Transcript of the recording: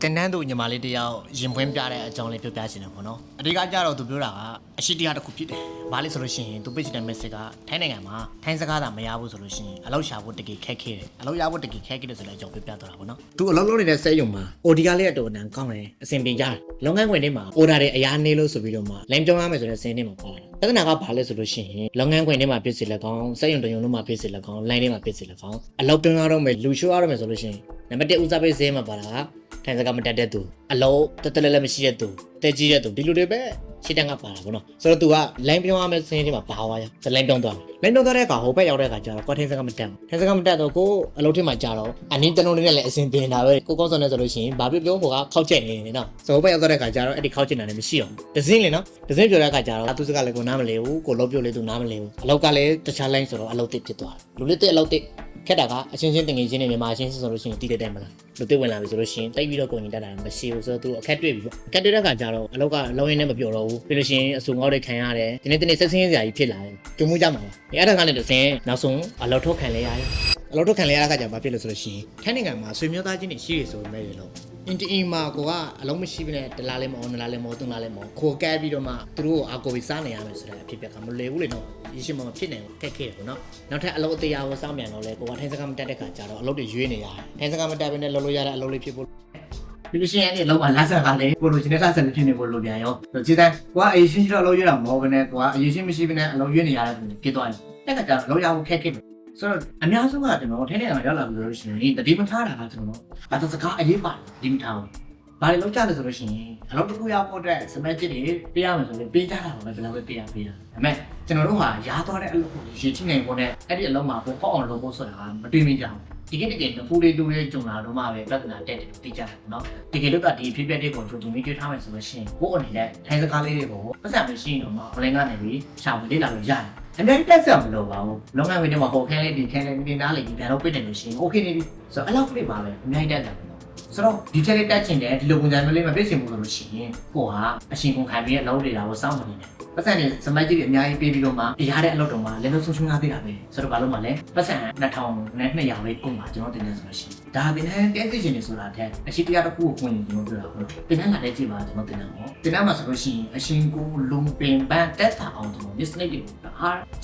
တင်းနန်းသူညီမလေးတယောက်ရင်ပွင့်ပြတဲ့အကြောင်းလေးပြောပြချင်တယ်ပေါ့နော်အဓိကကြတော့သူပြောတာကအရှိတရားတစ်ခုဖြစ်တယ်ဘာလဲဆိုလို့ရှိရင်သူပေးချင်တဲ့ message ကထိုင်းနိုင်ငံမှာထိုင်းစကားသာမရဘူးဆိုလို့ရှိရင်အလောက်ရှာဖို့တကယ်ခက်ခဲတယ်အလောက်ရဖို့တကယ်ခက်ခဲတယ်ဆိုတဲ့အကြောင်းပြောပြတော့တာပေါ့နော်သူအလောက်လုံးနေတဲ့စက်ရုံမှာ order လေးအတော်အနံကောင်းတယ်အဆင်ပြေကြတယ်လုပ်ငန်းခွင်တွေမှာ order တွေအများနေလို့ဆိုပြီးတော့မှ line ပြောင်းရမယ်ဆိုတဲ့စင်းတွေမှာပါလာပြဿနာကဘာလဲဆိုလို့ရှိရင်လုပ်ငန်းခွင်တွေမှာဖြစ်စီလက်ကောင်းစက်ရုံတရုံလုံးမှာဖြစ်စီလက်ကောင်း line တွေမှာဖြစ်စီလက်ကောင်းအလောက်ပြောင်းရတော့မယ်လူရှိုးရတော့မယ်ဆိုလို့ရှိရင်နံပါတ်1ဦးစားပေးစင်းမှာပါလာထိုင်စကားမတက်တဲ့သူအလုံးတက်တက်လဲမရှိတဲ့သူတက်ကြီးတဲ့သူဒီလိုတွေပဲရှစ်တန်းကပါလာဗောနော်ဆိုတော့ तू က line ပြောင်းရမယ်စင်းတွေမှာပါသွားရ line ပြောင်းသွားတယ် line ပြောင်းသွားတဲ့အခါဟိုဘက်ရောက်တဲ့အခါကျတော့ကွာထိုင်စကားမတက်ဘူးထိုင်စကားမတက်တော့ကိုအလုံးထင်းမှာကြာတော့အနည်းတလုံးလေးနဲ့လည်းအဆင်ပြေနေတာပဲကိုကောင်းစောနဲ့ဆိုလို့ရှိရင်ဘာပြောဟိုကခောက်ချက်နေနေနော်ဆိုတော့ဘက်ရောက်တဲ့အခါကျတော့အဲ့ဒီခောက်ချက်နေတာလည်းမရှိအောင်ဒဇင်းလေနော်ဒဇင်းပြောတဲ့အခါကျတော့သူစကားလည်းကိုနားမလဲဘူးကိုလုံးပြောလေသူနားမလဲဘူးအလောက်ကလည်းတခြား line ဆိုတော့အလောက်တစ်ဖြစ်သွားတယ်လူလေးတစ်အလောက်တစ်ခက်တာကအချင်းချင်းတင်ငင်ချင်းတွေမြန်မာချင်းဆိုလို့ရှိရင်တီးတဲ့မလားလူတစ်ဝင်လာပြီဆိုလို့ရှိရင်တိတ်ပြီးတော့ကိုရင်တက်တာမရှိဘူးဆိုတော့သူအခက်တွေ့ပြီပေါ့အခက်တွေ့တဲ့ခါကျတော့အလောက်ကလောင်းရင်းနဲ့မပြောတော့ဘူးပြီးလို့ရှိရင်အဆူငေါက်တွေခံရတယ်ဒီနေ့ဆက်ဆင်းစရာကြီးဖြစ်လာတယ်ကြုံမှုကြမှာပါအဲ့ဒါကလည်းတစ်စင်းနောက်ဆုံးအလောက်ထုတ်ခံလဲရတယ်အလောက်ထုတ်ခံလဲရတဲ့ခါကျဘာဖြစ်လို့ဆိုလို့ရှိရင်ထိုင်းနိုင်ငံမှာဆွေမျိုးသားချင်းတွေရှိရဆိုပေမဲ့လို့အင်တီမှာကိုကအလုံးမရှိဘဲနဲ့တလားလဲမအောင်နလားလဲမအောင်သုံးလားလဲမအောင်ခိုကဲပြီးတော့မှသူတို့ကိုအာကိုပြီးစားနေရမယ်ဆိုတဲ့အဖြစ်ပြကမလွယ်ဘူးလေနော်ရရှိမှမဖြစ်နိုင်ဘူးခက်ခဲတယ်ပေါ့နော်နောက်ထပ်အလုပ်အတရားကိုစောင့်မြန်တော့လဲကိုကထိုင်းစကားမတက်တဲ့ခါကျတော့အလုပ်တွေရွေးနေရတယ်ထိုင်းစကားမတက်ဘဲနဲ့လုပ်လို့ရတဲ့အလုပ်လေးဖြစ်ဖို့ဒီလိုရှင်းရင်လည်းလောက်ပါလက်ဆက်ကလည်းကိုလိုချင်တဲ့လက်ဆက်ဖြစ်နေဖို့လိုပြန်ရောကြည်တိုင်းကိုကအရေးရှိတော့အလုပ်ရွေးတာမဟုတ်ဘဲနဲ့ကိုကအရေးရှိမရှိဘဲနဲ့အလုပ်ရွေးနေရတဲ့ဖြစ်သွားတယ်တဲ့ခါကျတော့အလုပ်ရဖို့ခက်ခဲတယ်ဆိုတော့အများဆုံးကကျွန်တော်ထိုင်းနိုင်ငံမှာရောက်လာပြီးလို့ရှိရင်တတိမထားတာကကျွန်တော်ဘာသာစကားအရေးပါတယ်ဒီမထားဘူးဘာလို့လောက်ကြလဲဆိုလို့ရှိရင်အလုပ်တစ်ခုရဖို့အတွက်စမက်ချစ်တွေပေးရမယ်ဆိုရင်ပေးကြတာပါပဲဘယ်လောက်ပဲပေးရဒါပေမဲ့ကျွန်တော်တို့ဟာရားသွားတဲ့အလုပ်ကိုရည်ချင်းနေဖို့နဲ့အဲ့ဒီအလုပ်မှာပိုပေါက်အောင်လုပ်ဖို့ဆိုတာကမတွေးမိကြဘူးဒီကိတဖူးလေးတူလေးကြုံလာတော့မှပဲပြဿနာတက်တယ်သိကြတယ်နော်ဒီကိလို့ကဒီဖြစ်ပျက်တဲ့ကိုကြိုတင်ပြီးကြွေးထားမယ်ဆိုလို့ရှိရင်ကိုယ့်အနေနဲ့ထိုင်းစကားလေးတွေကိုပတ်စံမရှိရင်တော့မှ online ကနေပြီးရှာဖွေလေ့လာလို့ရတယ်အများကြီးတက်ဆက်မလို့ပါဘူးလုပ်ငန်းဝင်တွေမှာဟိုခဲလေးဒီခဲလေးဒီနားလေးဒီပြန်တော့ပြည့်တယ်လို့ရှိရင် okay နေပြီဆိုတော့အဲ့လောက်ကလေးပါပဲအများကြီးတက်တယ်ဆိုတော့ဒီချက်လေးတက်ချင်တယ်ဒီလိုပုံစံမျိုးလေးမပြည့်စုံဘူးဆိုလို့ရှိရင်ကိုဟာအရှင်ကုန်ခံပြီးအလုပ်တွေတာကိုစောင့်နေတယ်ပတ်စံတွေစမိုက်ကြီးတွေအများကြီးပေးပြီးတော့မှရတဲ့အလုပ်တော်မှာလည်းလုံးဆုံးရှုံးရသေးတာပဲဆိုတော့ဘာလို့မှလဲပတ်စံ2200ပဲကုန်ပါကျွန်တော်တင်နေဆိုလို့ရှိရင်ဒါတင်တဲ့တက်စီရှင်တွေဆိုတာတဲ့အရှိတရားတစ်ခုကိုဝင်ကျွန်တော်ပြောတာဟုတ်တင်တဲ့ကလည်းကြည့်ပါကျွန်တော်တင်တာဟောတင်တဲ့မှာဆိုလို့ရှိရင်အရှင်ကိုလုံပင်ပန်းတက်တာအောင်ကျွန်တော် business တွေကိုဟာကြည့်